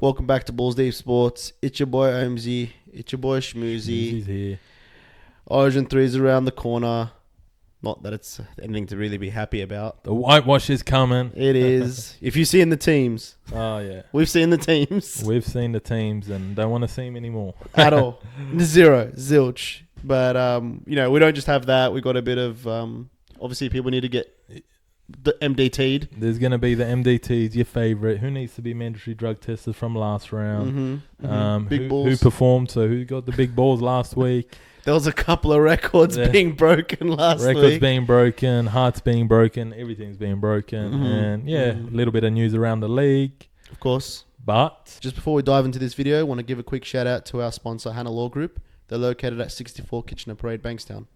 Welcome back to Balls Deep Sports. It's your boy Omzi. It's your boy Shmouzy. He's here. Origin 3 is around the corner. Not that it's anything to really be happy about. The whitewash is coming. It is. If you've seen the teams. Oh, yeah. We've seen the teams. We've seen the teams and don't want to see them anymore. At all. Zero. Zilch. But, we don't just have that. We've got a bit of, obviously people need to get the MDT'd. There's going to be the MDTs, your favourite. Who needs to be mandatory drug tested from last round? Big balls. Who performed? So who got the big balls last week? There was a couple of records being broken last week. Records being broken, hearts being broken, everything's being broken. And a little bit of news around the league. Of course. But just before we dive into this video, I want to give a quick shout out to our sponsor, Hannah Law Group. They're located at 64 Kitchener Parade, Bankstown.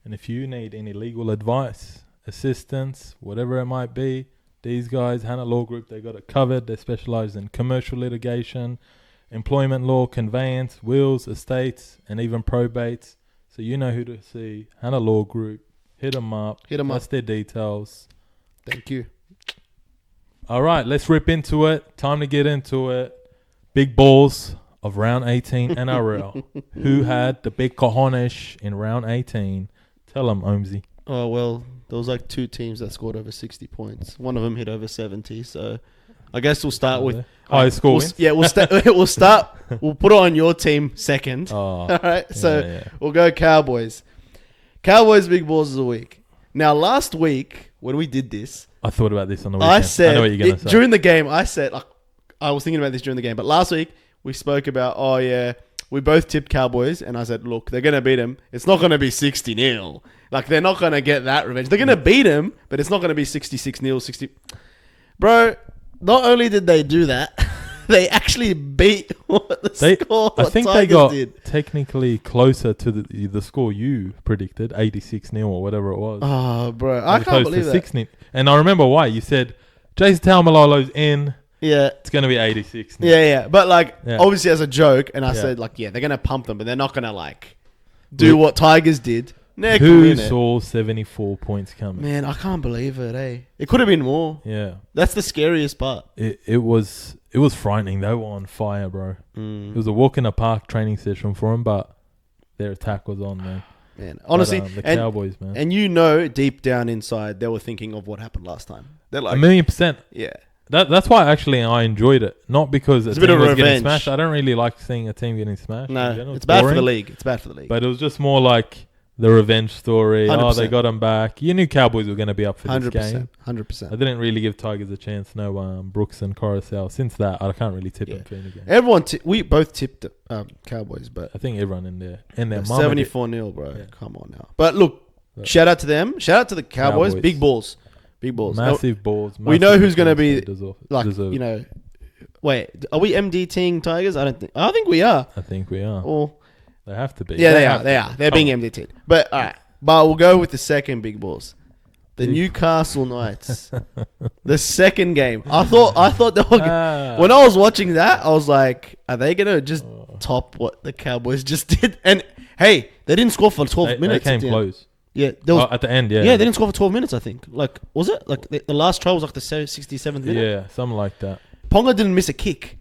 And if you need any legal advice, assistance, whatever it might be, these guys, Hannah Law Group, they got it covered. They specialize in commercial litigation, employment law, conveyance, wills, estates, and even probates. So you know who to see. Hannah Law Group. Hit them up. That's their details. Thank you. All right, let's rip into it. Time to get into it. Big balls of round 18 NRL. Who had the big cojones in round 18? Tell them, Omzi. Oh, well, there was like two teams that scored over 60 points. One of them hit over 70. So I guess we'll start with high score wins. Yeah, we'll start. We'll put it on your team second. Oh, all right. So we'll go Cowboys. Cowboys big balls of the week. Now, last week when we did this, I thought about this on the weekend. I said, I know what you're going to say. During the game, I said, I was thinking about this during the game, but last week we spoke about, we both tipped Cowboys, and I said, look, they're going to beat them. It's not going to be 60-0. Like, they're not going to get that revenge. They're going to beat them, but it's not going to be 66-0, 60. Bro, not only did they do that, they actually beat the score. I think they got technically closer to the score you predicted, 86-0 or whatever it was. Oh, bro, I can't believe that. 6-0. And I remember why. You said, Jason Taumalolo's in. Yeah. It's going to be 86. Yeah. But, obviously as a joke, and I said, they're going to pump them, but they're not going to, do what Tigers did. Who saw 74 points coming? Man, I can't believe it, eh? It could have been more. Yeah. That's the scariest part. It was frightening. They were on fire, bro. It was a walk in the park training session for them, but their attack was on, man. Man, honestly, the Cowboys, man. And deep down inside, they were thinking of what happened last time. They're like 1,000,000%. Yeah. That's why actually I enjoyed it. Not because it's a bit of revenge. Getting smashed. I don't really like seeing a team getting smashed. No, it's bad for the league. But it was just more like the revenge story. 100%. Oh, they got them back. You knew Cowboys were going to be up for 100%, this game. 100%. I didn't really give Tigers a chance. No Brooks and Coruscant. Since that, I can't really tip them for any game. Everyone, we both tipped Cowboys, but I think everyone in their 74-0, bro. Yeah. Come on now. But look, shout out to them. Shout out to the Cowboys. Big balls. Massive balls. We know who's going to be Wait, are we MDTing Tigers? I think we are. I think we are. Or they have to be. Yeah, they are. They're being MDT'd. But all right. But we'll go with the second big balls. The Newcastle Knights. The second game. I thought they were when I was watching that, I was like, are they going to just top what the Cowboys just did? And hey, they didn't score for 12 minutes. They came close. Yeah, at the end, yeah. Yeah, they didn't score for 12 minutes, I think. Was it? The last try was the 67th minute? Yeah, something like that. Ponga didn't miss a kick.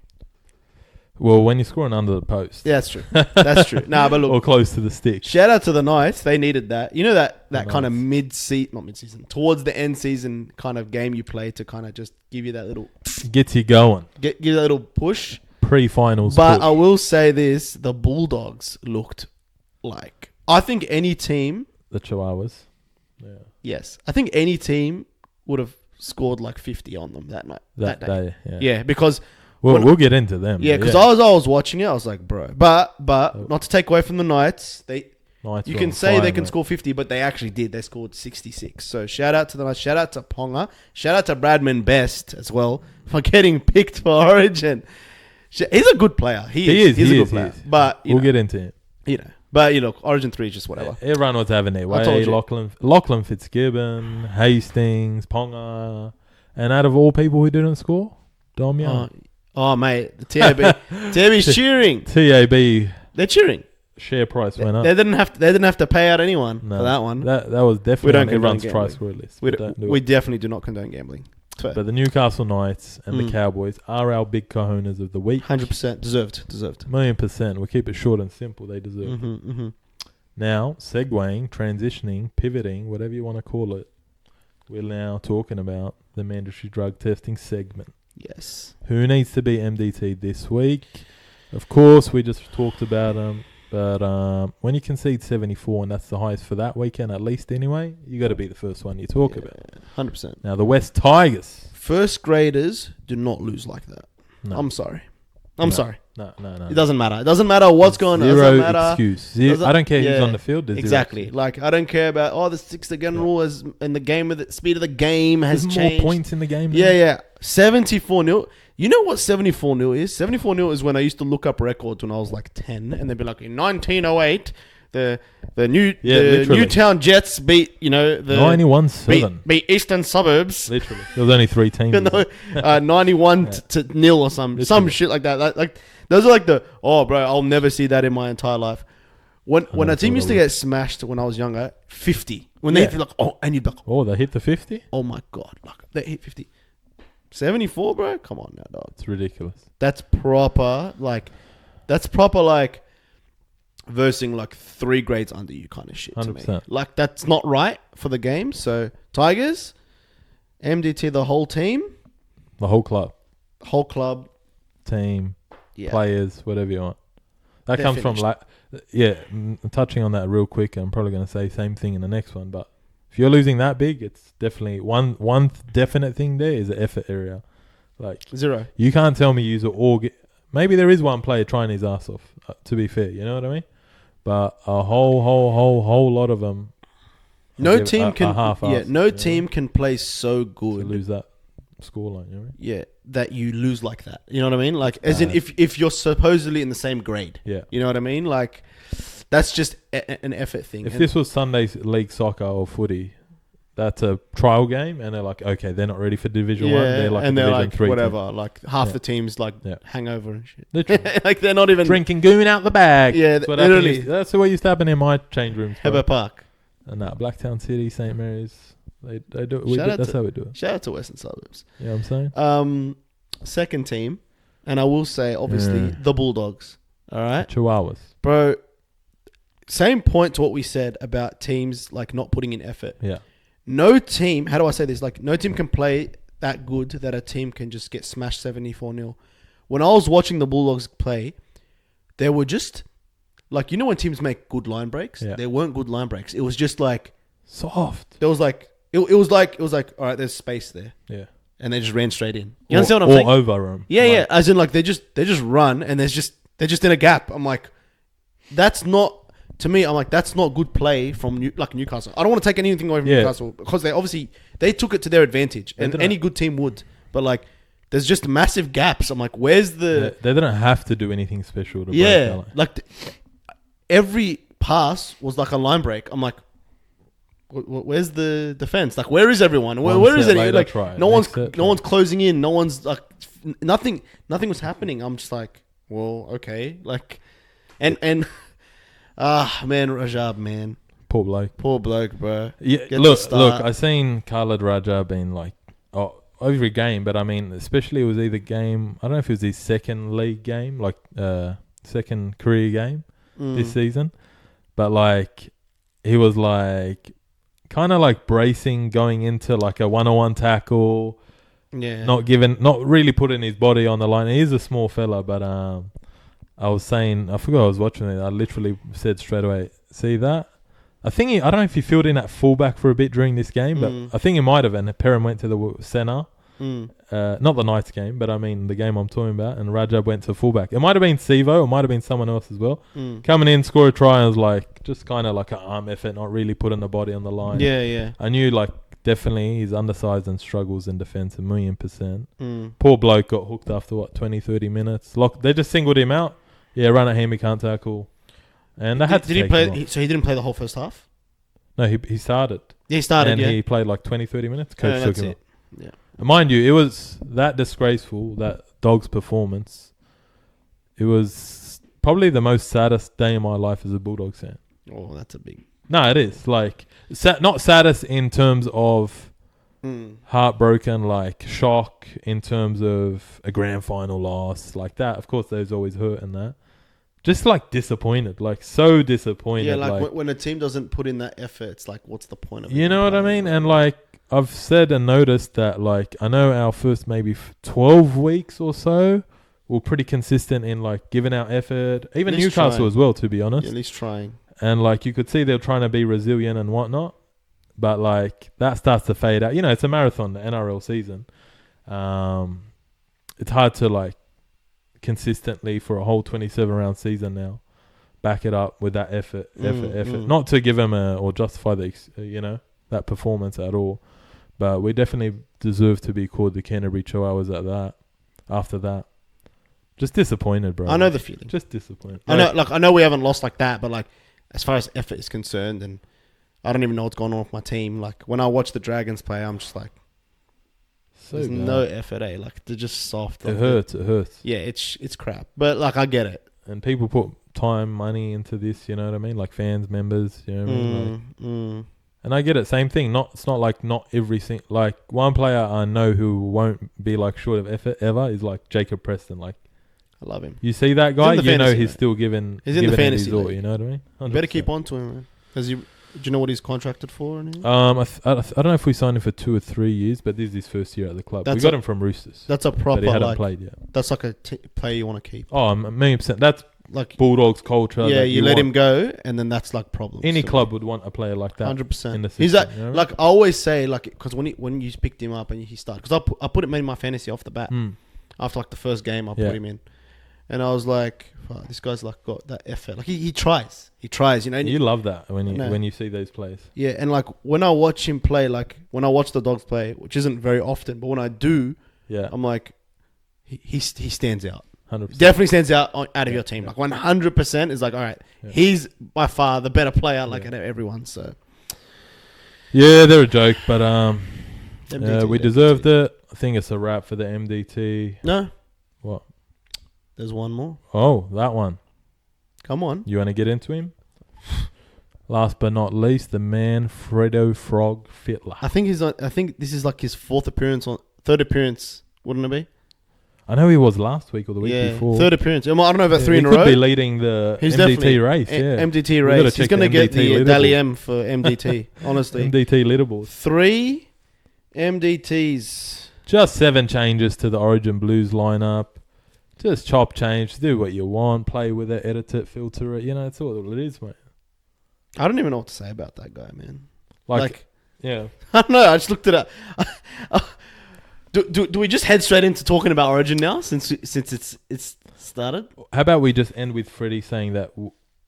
Well, when you're scoring under the post. Yeah, that's true. That's true. But look. Or close to the stick. Shout out to the Knights. They needed that. You know that kind of not mid-season, towards the end season kind of game you play to kind of just give you that little... Gets you going. Give you that little push. Pre-finals But push. I will say this. The Bulldogs looked like... I think any team... The Chihuahuas. Yeah. Yes. I think any team would have scored 50 on them that night. That day. Yeah, because... We'll get into them. Yeah, because I was watching it, I was like, bro. But not to take away from the Knights. You can say they can score 50, but they actually did. They scored 66. So shout out to the Knights. Shout out to Ponga. Shout out to Bradman Best as well for getting picked for Origin. He's a good player. He's a good player. But we'll get into it. But look, Origin 3 is just whatever. Everyone was having their way. Lachlan Fitzgibbon, Hastings, Ponga, and out of all people who didn't score, Dom Young. Oh, mate, the TAB's cheering. TAB, they're cheering. Share price went up. They didn't have to pay out anyone for that one. That was definitely on everyone's try score list. We definitely do not condone gambling. Fair. But the Newcastle Knights and Mm. the Cowboys are our big cojones of the week. 100% deserved. 1,000,000%. We'll keep it short and simple. They deserve it. Now, segueing, transitioning, pivoting, whatever you want to call it, we're now talking about the mandatory drug testing segment. Yes. Who needs to be MDT this week? Of course, we just talked about them. But when you concede 74, and that's the highest for that weekend, at least anyway, you got to be the first one you talk about. 100%. Now, the West Tigers. First graders do not lose like that. No. I'm sorry. I'm sorry. No. It doesn't matter. It doesn't matter what's going on. It doesn't matter. Excuse. I don't care who's on the field. There's Exactly. Zero like, I don't care about, the 6 again rule is in the game, with the speed of the game has There's changed. more points in the game now. Yeah. 74-0. You know what 74-0 is? 74-0 is when I used to look up records when I was like 10, and they'd be like, in 1908, the Newtown Jets beat, the 91-7. beat Eastern Suburbs. Literally. There was only 3 teams. 91-0 or some shit like that. Like those are like bro, I'll never see that in my entire life. When a team used to get smashed when I was younger, 50. When they hit like, and you'd be like, oh, they hit the 50? oh my God, like they hit 50. 74, bro? Come on now, dog. It's ridiculous. That's proper versing like 3 grades under you kind of shit 100%. to me. Like, that's not right for the game. So Tigers, MDT the whole team. The whole club. Whole club. Team. Yeah. Players, whatever you want. That They're comes finished. from touching on that real quick. I'm probably going to say same thing in the next one, but if you're losing that big, it's definitely one definite thing there is the effort area. Like 0. you can't tell me you all get. Maybe there is one player trying his ass off. To be fair, you know what I mean. But a whole lot of them. No team can. half-assed, No team can play so to good. lose that scoreline. You know what I mean? Yeah, that you lose like that. You know what I mean? Like, as in, if you're supposedly in the same grade. Yeah. You know what I mean? Like, that's just an effort thing. If this was Sunday's league soccer or footy, that's a trial game, and they're like, okay, they're not ready for Division 1. They're like, and they're Division like 3 whatever. team. Like half the teams like hangover and shit. Literally. Like, they're not even Drinking goon out the bag. Yeah, that's what literally. happened. That's what used to happen in my change rooms. Hebber Park. And that Blacktown City, St Mary's, they do it. That's how we do it. Shout out to Western Suburbs. You know what I'm saying? Second team, and I will say obviously the Bulldogs. All right, Chihuahuas, bro. Same point to what we said about teams like not putting in effort. Yeah. No team, how do I say this? Like, no team can play that good that a team can just get smashed 74-0. When I was watching the Bulldogs play, they were just, like, when teams make good line breaks? Yeah. They weren't good line breaks. It was just like, soft. there was like, it was like, all right, there's space there. Yeah. And they just ran straight in. You understand what I'm saying? Or over them. Yeah. As in, like, they just run and they're just in a gap. I'm like, that's not, to me, I'm like, that's not good play from Newcastle. I don't want to take anything away from Newcastle because they took it to their advantage, and any good team would. But like, there's just massive gaps. I'm like, where's the? They didn't have to do anything special to break that line. Like every pass was like a line break. I'm like, where's the defense? Like, where is everyone? Where is it? Like, no one's closing in. No one's like, nothing was happening. I'm just like, well, okay, like, and. Man, Rajab, man. Poor bloke, bro. Yeah, look. I seen Khalid Rajab being like, every game, but I mean, especially it was either game. I don't know if it was his second league game, like second career game this season, but like he was like kind of like bracing going into like a 1-on-1 tackle. Yeah, not really putting his body on the line. He's a small fella, but I was saying, I forgot I was watching it. I literally said straight away, see that? I don't know if he filled in at fullback for a bit during this game, but I think he might have. And Perrin went to the centre. Not the Knights game, but I mean the game I'm talking about. And Rajab went to fullback. It might have been Sivo. It might have been someone else as well. Coming in, score a try, and was like, just kind of like an arm effort, not really putting the body on the line. Yeah. I knew like, definitely he's undersized and struggles in defence 1,000,000%. Poor bloke got hooked after 20-30 minutes. They just singled him out. Yeah, run at him, he can't tackle. And they had to Did he play? So he didn't play the whole first half? No, he started. Yeah, he started, and he played like 20-30 minutes. Coach took him off. Yeah. And mind you, it was that disgraceful, that Dogs performance. It was probably the most saddest day in my life as a Bulldogs fan. Oh, that's a big... No, it is. Like, not saddest in terms of heartbroken, like shock in terms of a grand final loss, like that. Of course, there's always hurt in that. Just like disappointed, like so disappointed. Yeah, like when a team doesn't put in that effort, it's like, what's the point of it? You know what I mean? And like I've said and noticed that, like I know our first maybe 12 weeks or so, we're pretty consistent in like giving our effort. Even Newcastle trying. as well, to be honest. Yeah, at least trying. And like you could see they're trying to be resilient and whatnot, but like that starts to fade out. You know, it's a marathon, the NRL season. It's hard to like consistently for a whole 27 round season now back it up with that effort. Not to give them or justify that performance at all, but we definitely deserve to be called the Canterbury Chihuahuas at that. After that, just disappointed, bro. I know the feeling. Just disappointed. I know we haven't lost like that, but like as far as effort is concerned, and I don't even know what's going on with my team. Like when I watch the Dragons play, I'm just like, there's no effort, Like they're just soft. It hurts. Yeah, it's crap. But like I get it. And people put time, money into this. You know what I mean? Like fans, members. You know what I mean? Like, and I get it. Same thing. It's not like not every single. Like one player I know who won't be like short of effort ever is like Jacob Preston. Like I love him. You see that guy, you know he's mate. still giving. He's in the fantasy all, league. you know what I mean? 100%. You better keep on to him, man. Do you know what he's contracted for? Or anything? I don't know if we signed him for 2 or 3 years, but this is his first year at the club. We got him from Roosters. That's a proper. But he hadn't like, played yet. That's like a player you want to keep. Oh, 1,000,000%. That's like Bulldogs culture. Yeah, you let him go, and then that's like problems. Any club would want a player like that. 100%. He's like, you know? Like I always say, like because when you picked him up and he started, because I put him in my fantasy off the bat. After like the first game, I put him in. And I was like, wow, this guy's like got that effort. Like he tries. He tries, you know. You love that when you see those plays. Yeah, and like when I watch him play, like when I watch the Dogs play, which isn't very often, but when I do, I'm like, he stands out. 100%. Definitely stands out of your team. Like 100% is like, all right, he's by far the better player, like out of everyone. So yeah, they're a joke, but we deserved it. I think it's a wrap for the MDT. No. What? There's one more. Oh, that one. Come on. You want to get into him? Last but not least, the man Fredo Frog Fittler. I think this is like his third appearance, wouldn't it be? I know he was last week or the week before. Third appearance. I don't know about 3 in a row. row. He could be leading the MDT race. MDT race. He's going to get the Dally M for MDT, honestly. MDT leaderboard. 3 MDTs. Just 7 changes to the Origin Blues lineup. Just chop change, do what you want, play with it, edit it, filter it. You know, that's all it is, mate. I don't even know what to say about that guy, man. Yeah. I don't know. I just looked it up. Do we just head straight into talking about Origin now, since it's started? How about we just end with Freddie saying that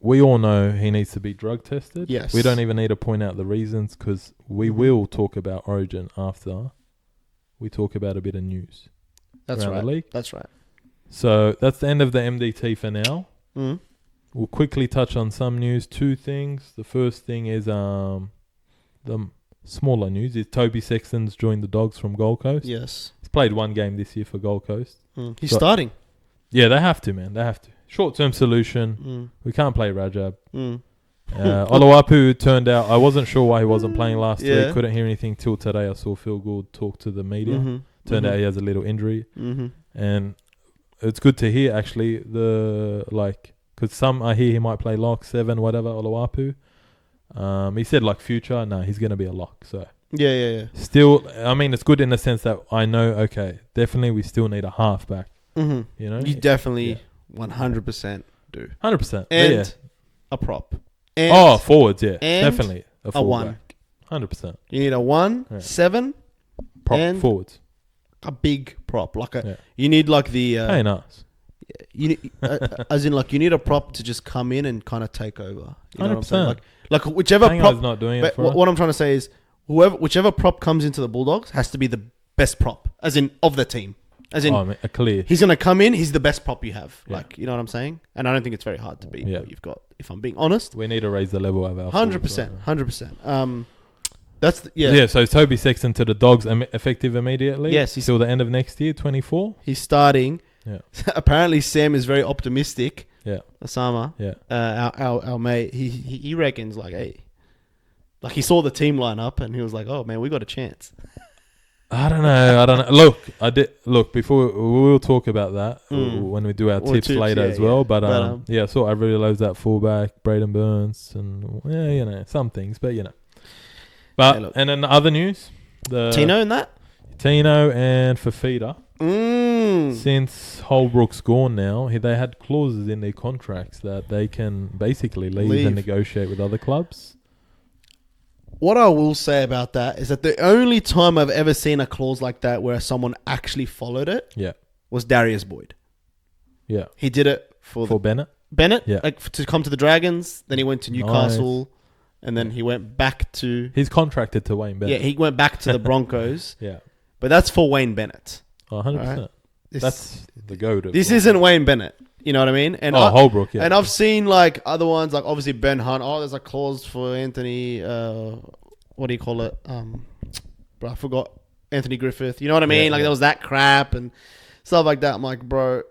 we all know he needs to be drug tested. Yes. We don't even need to point out the reasons because we will talk about Origin after we talk about a bit of news. That's around right. The league. That's right. So that's the end of the MDT for now. Mm. We'll quickly touch on some news. 2 things. The first thing is the smaller news is Toby Sexton's joined the Dogs from Gold Coast. Yes. He's played 1 game this year for Gold Coast. He's starting. Yeah, they have to, man. They have to. Short-term solution. We can't play Rajab. Oluwapu turned out, I wasn't sure why he wasn't playing last week. Couldn't hear anything till today. I saw Phil Gould talk to the media. Turned out he has a little injury. And it's good to hear, actually, because some I hear he might play lock, 7, whatever, Oluwapu. He said, future. No, he's going to be a lock. So Yeah. Still, I mean, it's good in the sense that I know, okay, definitely we still need a halfback. You know? You definitely 100% do. 100%. And a prop. And forwards, yeah. and Definitely. a 1. 100%. You need a 1, 7, prop and forwards. A big prop. You need the... Hey, nice. You need, as in, you need a prop to just come in and kind of take over. You know 100%. what I'm saying? Whichever prop... not doing it for what I'm trying to say is, whichever prop comes into the Bulldogs has to be the best prop, as in, of the team. As in, a clear. He's going to come in, he's the best prop you have. Yeah. You know what I'm saying? And I don't think it's very hard to beat what you've got, if I'm being honest. We need to raise the level of our 100%. 100%. So Toby Sexton to the Dogs effective immediately? Yes. Till the end of next year, 24? He's starting. Yeah. Apparently Sam is very optimistic. Yeah. Osama. Yeah. Our mate, he reckons hey. He saw the team line up and he was like, oh man, we got a chance. I don't know. Look, before we'll talk about that when we do our tips later as well. But I thought I really loved that fullback, Braden Burns, and some things, but But and then the other news, Tino and that. Tino and Fafita. Since Holbrook's gone now, they had clauses in their contracts that they can basically leave and negotiate with other clubs. What I will say about that is that the only time I've ever seen a clause like that where someone actually followed it was Darius Boyd. Yeah. He did it for Bennett. Bennett? Yeah. To come to the Dragons. Then he went to Newcastle. And then he went back to... He's contracted to Wayne Bennett. Yeah, he went back to the Broncos. Yeah. But that's for Wayne Bennett. 100%. Right? That's the go-to. This isn't Wayne Bennett. You know what I mean? And Holbrook, yeah. And I've seen like other ones, like obviously Ben Hunt. Oh, there's a clause for Anthony. What do you call it? Bro, I forgot. Anthony Griffith. You know what I mean? There was that crap and stuff like that. I'm like, bro,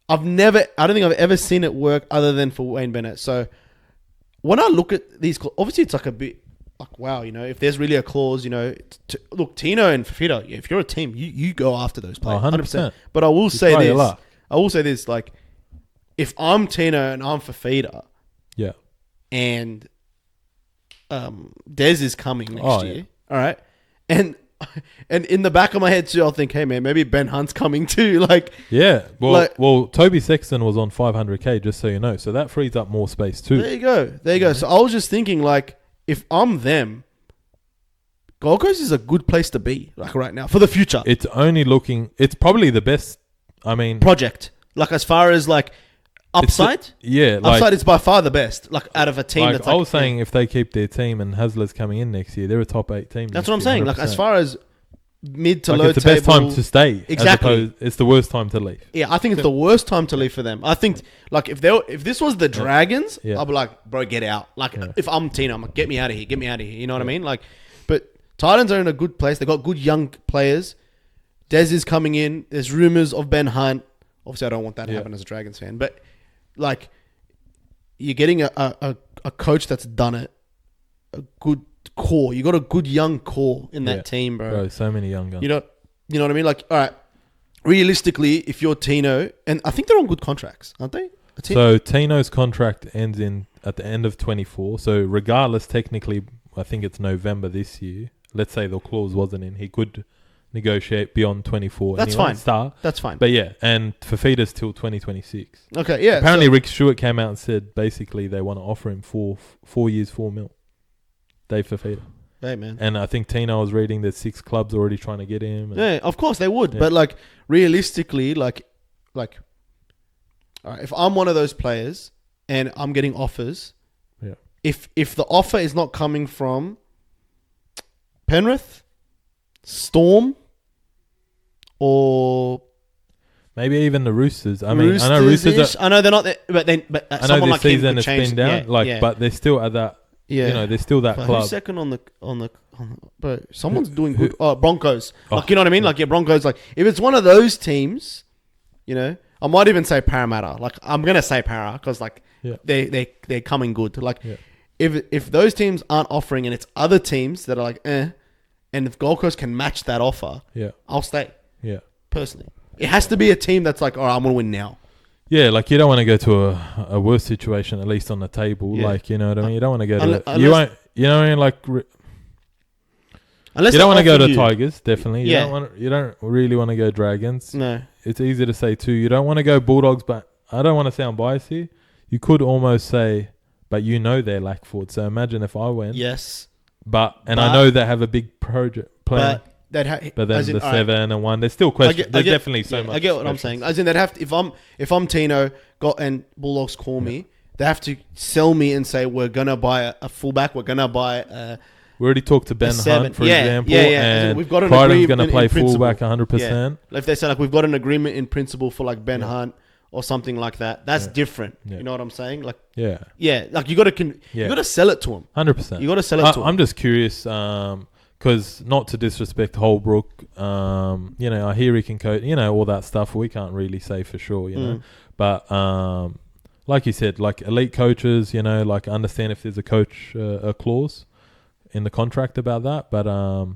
I don't think I've ever seen it work other than for Wayne Bennett. So when I look at these, obviously it's like a bit like, wow, if there's really a clause, look, Tino and Fafita, if you're a team, you go after those players. 100%. But I will say this, like, if I'm Tino and I'm Fafita, and Des is coming next year, all right, and in the back of my head too, I'll think, hey man, maybe Ben Hunt's coming too, well, Toby Sexton was on 500k, just so you know, so that frees up more space too. There you go. So I was just thinking, like, if I'm them, Gold Coast is a good place to be, like right now for the future. It's probably the best. I mean, project, like as far as like. Upside? Upside is by far the best. Like out of a team that's like... I was saying if they keep their team and Hasler's coming in next year, they're a top 8 team. That's what I'm saying. 100%. Like as far as mid to low table... It's the best time to stay. Exactly. It's the worst time to leave. Yeah, I think it's the worst time to leave for them. I think like if this was the Dragons, I'd be like, bro, get out. Like if I'm Tina, I'm like, get me out of here. You know what I mean? Like, but Titans are in a good place. They've got good young players. Des is coming in. There's rumors of Ben Hunt. Obviously, I don't want that to happen as a Dragons fan, but... Like, you're getting a coach that's done it, a good core. You got a good young core in that team, bro. So many young guys. You know what I mean? Like, all right, realistically, if you're Tino, and I think they're on good contracts, aren't they? So Tino's contract ends at the end of 24. So regardless, technically, I think it's November this year. Let's say the clause wasn't in, he could negotiate beyond 24. That's fine. That's fine. But and Fafita's till 2026. Okay, yeah. Apparently Rick Stewart came out and said basically they want to offer him 4 years, 4 mil. Dave Fafita. Hey, man. And I think Tino was reading there's 6 clubs already trying to get him. Yeah, of course they would. But like realistically, like all right, if I'm one of those players and I'm getting offers, if the offer is not coming from Penrith, Storm, or maybe even the Roosters. I mean, I know Roosters. I know they're not there, but I know this season has been down. But they're still at that. Yeah, they're still that club. Who's second on the? But someone's doing good. Oh, Broncos. Like, you know what I mean? Like, Broncos. Like, if it's one of those teams, I might even say Parramatta. Like, I'm gonna say Para because they're coming good. Like, if those teams aren't offering and it's other teams that are like, and if Gold Coast can match that offer, I'll stay. Yeah, personally, it has to be a team that's like, all right, I'm gonna win now. Yeah, like you don't want to go to a worse situation, at least on the table. Yeah. Like, you know what I mean? You don't want to go to... you won't... You know what I mean? Like... Unless you don't want to go to Tigers, definitely. You don't really want to go Dragons. No. It's easy to say too. You don't want to go Bulldogs, but I don't want to sound biased here. You could almost say, but they're Lackford. So imagine if I went. Yes. But I know they have a big project plan. But then the 7 and 1, there's still questions. There's definitely so much. I get what I'm saying. As in, they'd have to, if I'm Tino, and Bulldogs call me, they have to sell me and say we're gonna buy a fullback. We're gonna buy. We already talked to Ben Hunt, for example. And we've got an Crichton's going to play fullback 100%. If they say like we've got an agreement in principle for like Ben Hunt or something like that, that's different. You know what I'm saying? Like like you got to sell it to him. 100%. You got to sell it to him. I'm just curious. Because not to disrespect Holbrook, I hear he can coach, all that stuff. We can't really say for sure, know. But like you said, like elite coaches, like understand if there's a clause in the contract about that. But I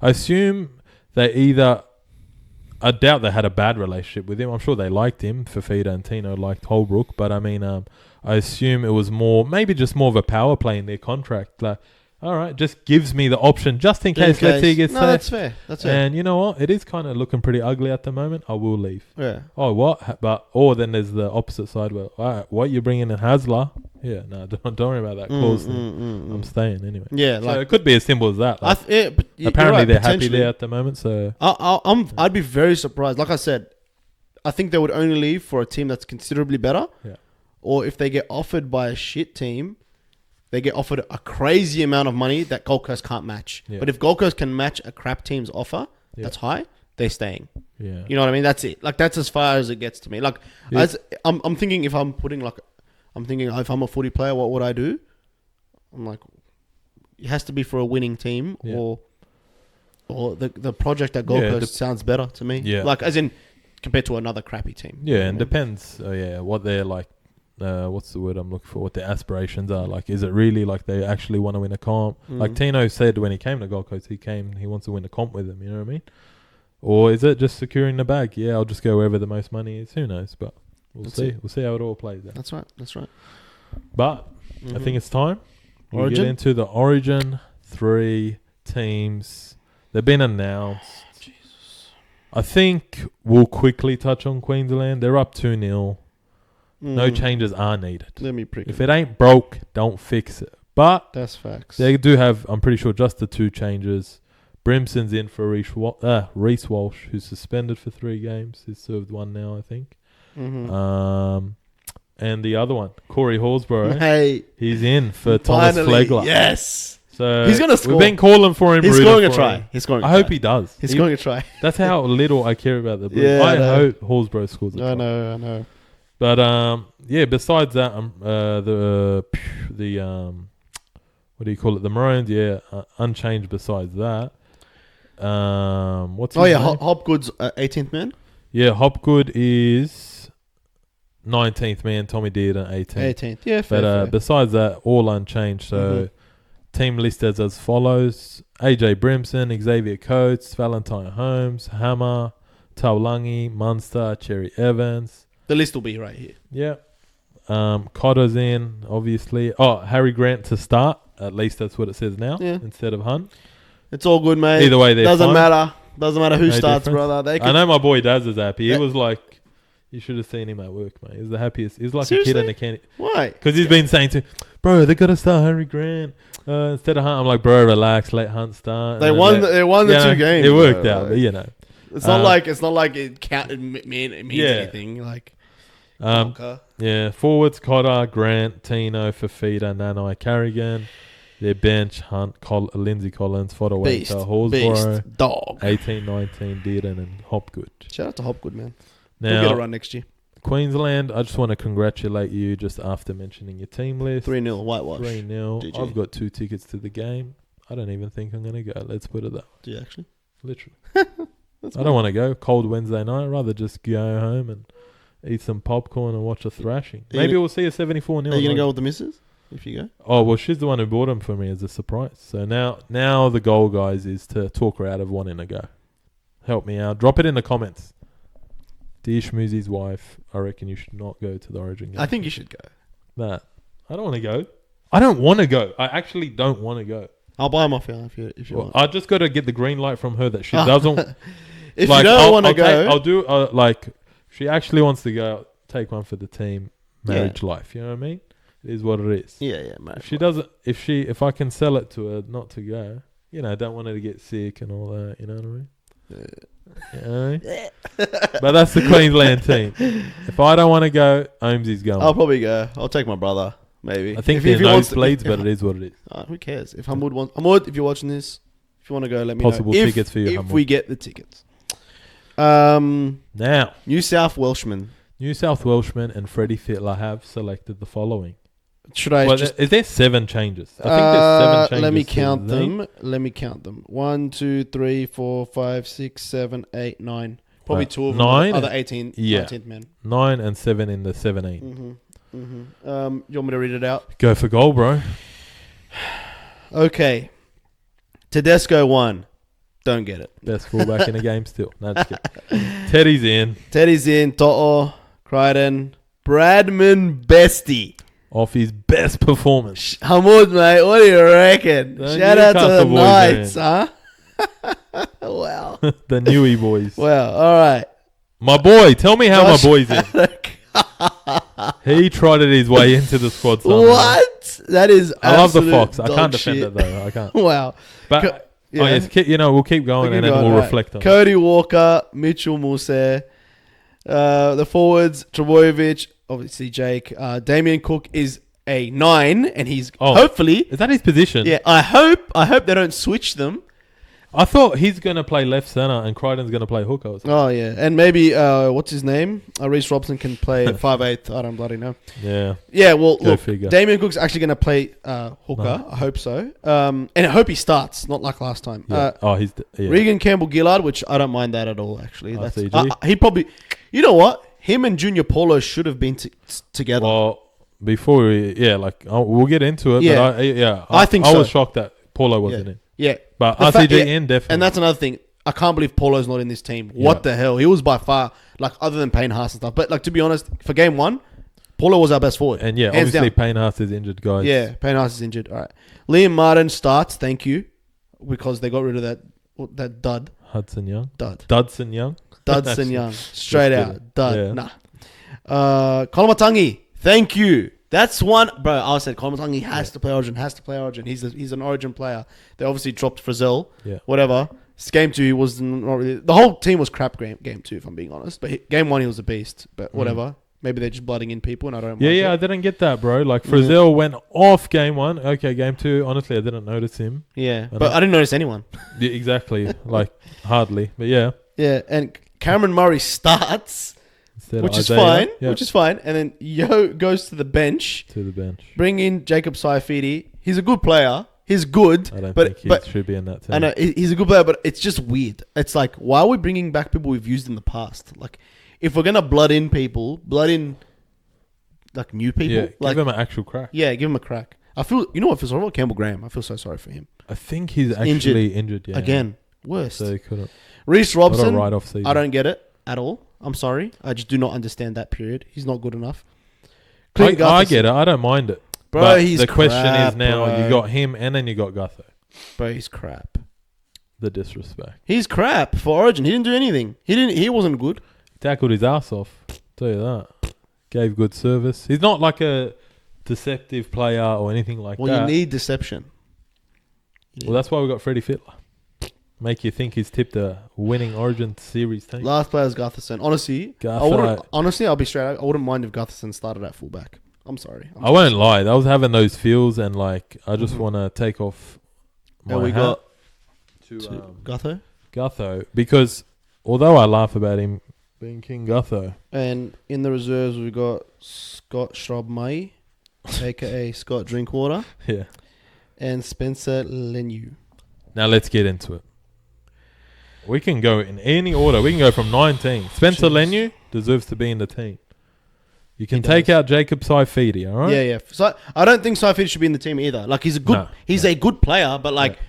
assume they either... I doubt they had a bad relationship with him. I'm sure they liked him. Fafita and Tino liked Holbrook. But, I mean, I assume it was maybe just more of a power play in their contract. Like, all right, just gives me the option just in case. Let's see, gets no, there. that's fair. That's fair. And you know what? It is kind of looking pretty ugly at the moment. I will leave. Yeah. Oh, what? Then there's the opposite side where, all right, what, you're bringing in Hasler? Yeah, no, don't worry about that clause. I'm staying anyway. Yeah, so it could be as simple as that. Like, but apparently right, they're happy there at the moment. So I'd be very surprised. Like I said, I think they would only leave for a team that's considerably better. Yeah. Or if they get offered by a shit team, they get offered a crazy amount of money that Gold Coast can't match. Yeah. But if Gold Coast can match a crap team's offer that's high, they're staying. Yeah. You know what I mean? That's it. Like, that's as far as it gets to me. Like, as I'm thinking if I'm if I'm a footy player, what would I do? I'm like, it has to be for a winning team or the project at Gold Coast sounds better to me. Yeah. Like, as in, compared to another crappy team. Yeah, and depends. What they're like. What's the word I'm looking for? What their aspirations are. Like, is it really like they actually want to win a comp? Like Tino said when he came to Gold Coast, he wants to win a comp with them. You know what I mean? Or is it just securing the bag? Yeah, I'll just go wherever the most money is. Who knows? But we'll see. We'll see how it all plays out. That's right. But I think it's time. We Origin? get into the Origin 3 teams. They've been announced. Jesus. I think we'll quickly touch on Queensland. They're up 2-0. No changes are needed. Let me prick. If it ain't broke, don't fix it. But That's facts. they do have, I'm pretty sure, just the 2 changes. Brimson's in for Reece Walsh, who's suspended for 3 games. He's served 1 now, I think. And the other one, Corey Horsburgh. Hey, he's in for Thomas Flegler. Yes. So he's gonna score. We've been calling for him. He's scoring a try. I hope he does. He's scoring a try. That's how little I care about the Blues. Yeah, I hope Horsburgh scores a try. I know. But besides that, what do you call it? The Maroons, unchanged. Besides that, what's his name? Hopgood's 18th man. Yeah, Hopgood is 19th man. Tommy Dearden 18th. 18th. Yeah, fair. Besides that, all unchanged. So team listed as follows: AJ Brimson, Xavier Coates, Valentine Holmes, Hammer, Taulangi, Munster, Cherry Evans. The list will be right here. Yeah. Cotter's in, obviously. Oh, Harry Grant to start. At least that's what it says now instead of Hunt. It's all good, mate. Either way, doesn't fine. matter. Doesn't matter who No starts, difference. brother. I know my boy Daz is happy. He was like, you should have seen him at work, mate. He's the happiest. He's like Seriously? a kid in a candy. Why? Because he's been saying to, bro, they got to start Harry Grant instead of Hunt. I'm like, bro, relax, let Hunt start. They won the 2 games. It worked bro. out, but you know. It's not like it counted means anything. Like, forwards, Cotter, Grant, Tino, Fafita, Nanai, Carrigan. Their bench, Hunt, Lindsay Collins, Beast, Fodawaker, Horsborough, dog. 18, 19, Dearden, and Hopgood. Shout out to Hopgood, man. Now, We'll get a run next year. Queensland, I just want to congratulate you just after mentioning your team list. 3-0, whitewash. 3-0. GG. I've got 2 tickets to the game. I don't even think I'm going to go. Let's put it that way. Do you actually? Literally. I don't want to go. Cold Wednesday night. I'd rather just go home and eat some popcorn and watch a thrashing. Maybe we'll see a 74-0. Are you going to go with the missus if you go? Oh, well, she's the one who bought them for me as a surprise. So now the goal, guys, is to talk her out of wanting to go. Help me out. Drop it in the comments. Dear Shmouzy's wife, I reckon you should not go to the Origin game. I think you should go. Nah, I don't want to go. I don't want to go. I actually don't want to go. I'll buy them off you if you want. I just got to get the green light from her that she doesn't. If you don't want to go, I'll do she actually wants to go. Take one for the team. Marriage life. You know what I mean? It is what it is. Yeah, man. If she doesn't, if I can sell it to her not to go, don't want her to get sick and all that. You know what I mean? You know what I mean? But that's the Queensland team. If I don't want to go, Omzi's going. I'll probably go. I'll take my brother. Maybe. I think they're nosebleeds, but it is what it is. Who cares? If Hamud, if you're watching this, if you want to go, let me Possible know. tickets for you, if Hamud. we get the tickets. Now, New South Welshman. New South Welshman and Freddie Fittler have selected the following. Should I just... Is there 7 changes? I think there's 7 changes. Let me count them. 1, 2, 3, 4, 5, 6, 7, 8, 9. Probably 2 of them. 9? Other 18, 19th men. 9 and 7 in the 17. You want me to read it out? Go for goal, bro. Okay. Tedesco 1. Don't get it. Best fullback in the game still. No, just kidding. Teddy's in. Teddy's in. To'o, Crichton, Bradman Bestie. Off his best performance. Hamoud, mate, what do you reckon? The Shout out to the Newcastle boys, Knights, huh? Wow. The Newey boys. Well, all right. My boy, tell me how Josh my boy's in. He trotted his way into the squad somehow. What? That is I love the absolute Fox. I dog can't defend shit. it though. I can't. Wow. But Yeah. oh yes, we'll keep going and then we'll reflect on it. Cody Walker, Mitchell Musa, the forwards, Trebojevic, obviously Jake. Damien Cook is a 9, and he's hopefully. Is that his position? Yeah, I hope they don't switch them. I thought he's going to play left centre and Crichton's going to play hooker. Oh, yeah. And maybe, what's his name? Reece Robson can play 5'8". I don't bloody know. Yeah. Yeah, well, Go look, figure. Damien Cook's actually going to play hooker. No. I hope so. And I hope he starts, not like last time. Yeah. Regan Campbell-Gillard, which I don't mind that at all, actually. RCG. He probably... You know what? Him and Junior Paulo should have been together. Well, before we'll get into it. Yeah. But I think I so. was shocked that Paulo wasn't in. Yeah. But The RCG fact- in, definitely. And that's another thing. I can't believe Paulo's not in this team. Yeah. What the hell? He was by far, like, other than Payne Haas and stuff. But, like, to be honest, for game 1, Paulo was our best forward. And yeah, Hands obviously down. Payne Haas is injured, guys. Yeah, Payne Haas is injured. All right. Liam Martin starts. Thank you. Because they got rid of that dud. Hudson Young. Dudson Young. Dudson Young. Straight Let's out. get it. Dud. Yeah. Nah. Kolomatangi. Thank you. That's one, bro. I said Kolomatangi has to play Origin. He's an Origin player. They obviously dropped Frizzell. Yeah. Whatever. Game 2, he was not really. The whole team was crap. Game 2, if I'm being honest. But game 1, he was a beast. But whatever. Maybe they're just blooding in people, and I don't. Yeah. I didn't get that, bro. Like Frizzell went off game 1. Okay, game 2. Honestly, I didn't notice him. Yeah, but I didn't notice anyone. Yeah, exactly. Like hardly. But yeah. Yeah, and Cameron Murray starts. Instead Which of is Isaiah. fine. Yeah. Which is fine. And then Yo goes to the bench. To the bench. Bring in Jacob Saifidi. He's a good player. He's good. I don't think he should be in that team. I know he's a good player, but it's just weird. It's like, why are we bringing back people we've used in the past? Like, if we're gonna blood in like new people. Yeah, like, give him an actual crack. Yeah, give him a crack. I feel. You know what? I feel sorry about Campbell Graham. I feel so sorry for him. I think he's actually injured. Yeah. Again, worst. So he couldn't. Reece Robson. What a write-off season. I don't get it at all. I'm sorry. I just do not understand that period. He's not good enough. Clint I Gutherson. get it. I don't mind it. Bro, but he's the question crap, is now bro. you got him and then you got Gutho. Bro, he's crap. The disrespect. He's crap for Origin. He didn't do anything. He wasn't good. Tackled his ass off. Tell you that. Gave good service. He's not like a deceptive player or anything like that. Well, you need deception. Well, that's why we got Freddie Fittler. Make you think he's tipped a winning Origin series team. Last player is Gutherson. Honestly, I'll be straight. I wouldn't mind if Gutherson started at fullback. I'm sorry. I won't lie. I was having those feels and like I just want to take off my And we hat got to Gutho. Gutho because although I laugh about him being King Gutho, And in the reserves, we got Scott Shrubmay, a.k.a. Scott Drinkwater, yeah. and Spencer Lenu. Now let's get into it. We can go in any order. We can go from 19. Spencer Lenu deserves to be in the team. You can take out Jacob Saifidi, all right? Yeah. So I don't think Saifidi should be in the team either. Like he's a good player, but like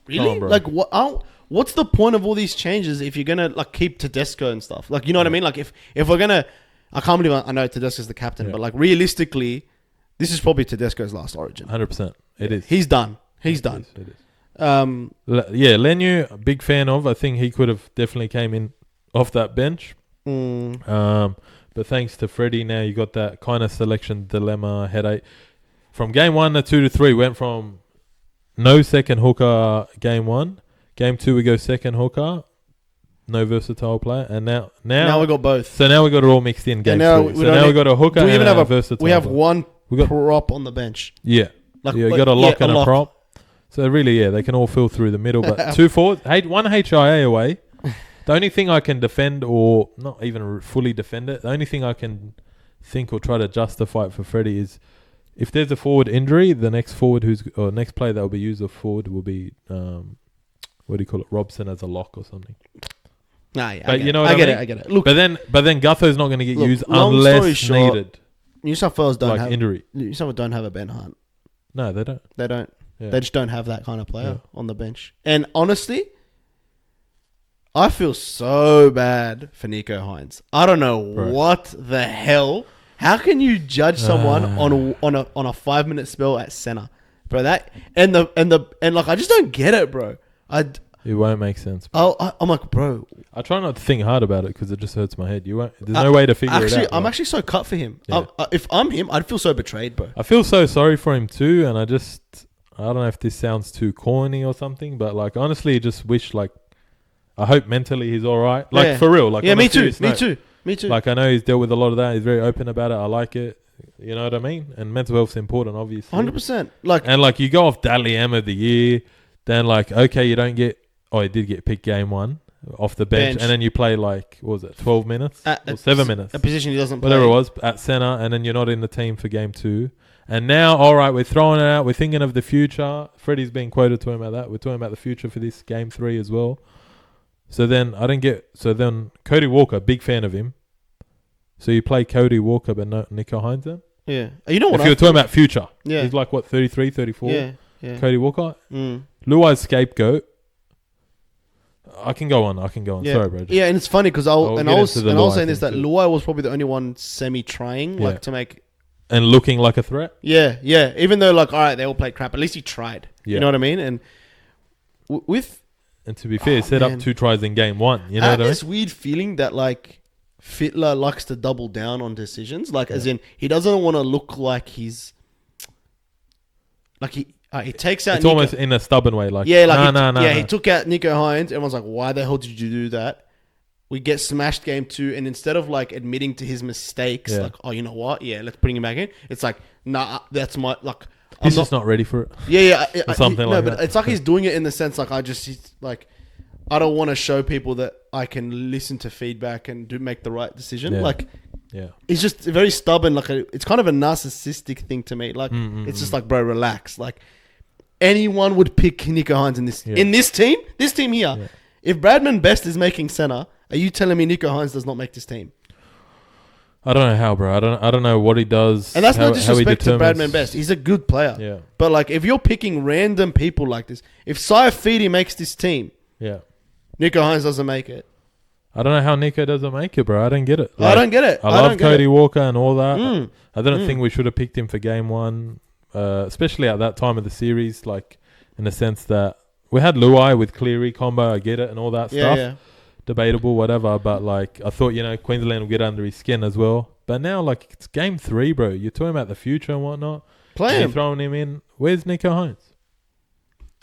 really, on, bro. like what's the point of all these changes if you're gonna like keep Tedesco and stuff? Like you know what I mean? Like if we're gonna, I can't believe I know Tedesco's the captain, but like realistically, this is probably Tedesco's last Origin. 100%. It is. He's done. He's done. It is. Lenu, a big fan of. I think he could have definitely came in off that bench. But thanks to Freddie, now you got that kind of selection dilemma headache. From game 1 to 2 to 3, went from no second hooker game 1. Game 2, we go second hooker, no versatile player, and now we got both. So now we got it all mixed in game 2. So now we got a hooker and a versatile. We have player. one prop on the bench. Yeah, you got a lock and a prop. So really, they can all fill through the middle. But 2 forwards, one HIA away. The only thing I can defend, or not even fully defend it, the only thing I can think or try to justify it for Freddie is if there's a forward injury, the next forward next player that will be used as forward will be Robson as a lock or something. Nah, yeah, but you know what I mean? I get it. Look, but then Gutho's not going to get used unless needed. New South Wales don't like have injury. New South Wales don't have a Ben Hunt. No, they don't. They don't. Yeah. They just don't have that kind of player on the bench. And honestly, I feel so bad for Nico Hines. I don't know what the hell. How can you judge someone on a 5-minute spell at center, bro? That and like I just don't get it, bro. It won't make sense. I'm like, bro. I try not to think hard about it because it just hurts my head. You won't. There's no way to figure it out. I'm actually so cut for him. Yeah. If I'm him, I'd feel so betrayed, bro. I feel so sorry for him too, and I don't know if this sounds too corny or something, but like honestly, I just wish like I hope mentally he's all right. Like for real. Like me too. Me too. Like I know he's dealt with a lot of that. He's very open about it. I like it. You know what I mean? And mental health's important, obviously. 100%. Like you go off Dally M of the year, then like okay, you don't get. Oh, he did get picked game 1 off the bench. And then you play like what was it, 12 minutes or 7 minutes? A position he doesn't play. Whatever it was at center, and then you're not in the team for game 2. And now, all right, we're throwing it out. We're thinking of the future. Freddie's being quoted talking about that. We're talking about the future for this game 3 as well. So then then Cody Walker, big fan of him. So you play Cody Walker but not Nico Hines then? Yeah. You know what? If you're talking about future. Yeah. He's like, what, 33, 34? Yeah. Cody Walker. Luai's scapegoat. I can go on. Yeah. Sorry, bro. And it's funny because I was saying this, that too. Luai was probably the only one semi-trying like to make... And looking like a threat? Yeah. Even though like, all right, they all played crap, at least he tried. Yeah. You know what I mean? And with... And to be fair, he set up 2 tries in game 1. You know what I mean? This weird feeling that like Fittler likes to double down on decisions. Like as in, he doesn't want to look like he's... Like he takes out. It's almost in a stubborn way, like no. He took out Nico Hines. Everyone's like, "Why the hell did you do that?" We get smashed game 2, and instead of like admitting to his mistakes, like, "Oh, you know what? Yeah, let's bring him back in." It's like, "Nah, that's my like." He's just not ready for it. Or something like that. No, but it's like he's doing it in the sense like he's like, I don't want to show people that I can listen to feedback and make the right decision. Yeah. Like. Yeah, he's just very stubborn. Like it's kind of a narcissistic thing to me. Like it's just like, bro, relax. Like anyone would pick Nico Hines in this team. This team here. Yeah. If Bradman Best is making center, are you telling me Nico Hines does not make this team? I don't know how, bro. I don't know what he does. And that's no disrespect to Bradman Best. He's a good player. Yeah. But like, if you're picking random people like this, if Saifidi makes this team, Nico Hines doesn't make it. I don't know how Nico doesn't make it, bro. I don't get it. Like, I don't get it. I love Cody Walker and all that. I don't think we should have picked him for game 1, especially at that time of the series, like in the sense that we had Luai with Cleary combo. I get it and all that stuff. Yeah. Debatable, whatever. But like, I thought, Queensland will get under his skin as well. But now, like, it's game 3, bro. You're talking about the future and whatnot. Play him. You're throwing him in. Where's Nico Hines?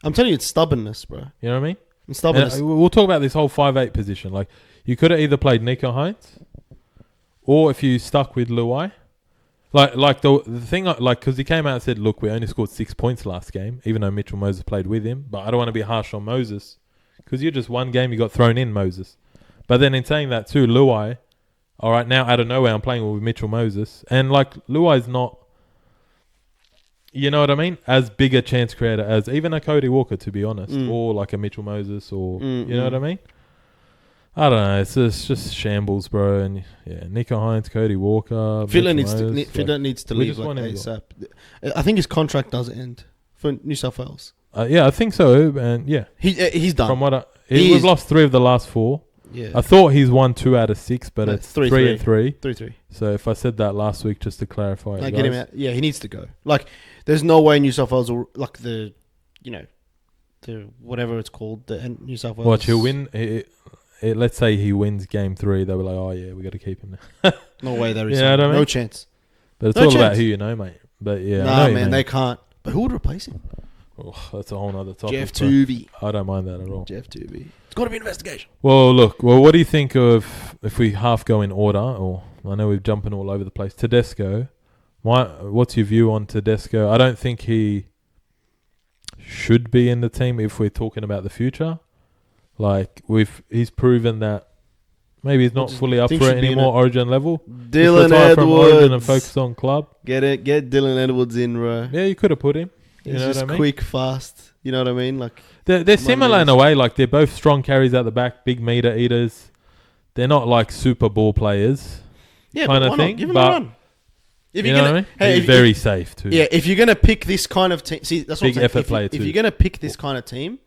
I'm telling you, it's stubbornness, bro. You know what I mean? It's stubbornness. We'll talk about this whole 5'8" position. Like, you could have either played Nico Hines, or if you stuck with Luai, like the thing, like because he came out and said, "Look, we only scored 6 points last game, even though Mitchell Moses played with him." But I don't want to be harsh on Moses because you're just one game you got thrown in, Moses. But then in saying that too, Luai, all right, now out of nowhere I'm playing with Mitchell Moses, and like Luai's not, you know what I mean, as big a chance creator as even a Cody Walker, to be honest, or like a Mitchell Moses, or you know what I mean. I don't know. It's just shambles, bro. And Nico Hines, Cody Walker. Fiddler needs to leave like ASAP. I think his contract does end for New South Wales. I think so. And he's done. From what we've lost 3 of the last 4. Yeah, I thought he's won 2 out of 6, but it's 3 and 3. 3-3. So if I said that last week, just to clarify, get him out. Yeah, he needs to go. Like, there's no way New South Wales will like the whatever it's called, the New South Wales. Watch, he'll win. Let's say he wins game 3, they were like, oh yeah, we got to keep him now. No way there is. No chance. But it's all about who you know, mate. But nah, man, they can't. But who would replace him? Oh, that's a whole other topic. Jeff Tuvey. I don't mind that at all. Jeff Tuvey. It's got to be an investigation. Well, look. Well, what do you think of if we half go in order? Or I know we're jumping all over the place. Tedesco. What's your view on Tedesco? I don't think he should be in the team if we're talking about the future. Like he's proven that maybe he's not fully up for it anymore. Origin level. Dylan Edwards from Origin and focus on club. Get Dylan Edwards in, bro. Yeah, you could have put him. He's just quick, fast. You know what I mean? Like they're similar in a way. Like they're both strong carries at the back, big meter eaters. They're not like super ball players. Yeah, kind of thing. Give him a run. If you're gonna, he's very safe too. Yeah, if you're gonna pick this kind of team, see that's what big effort player too. If you're gonna pick this kind of team,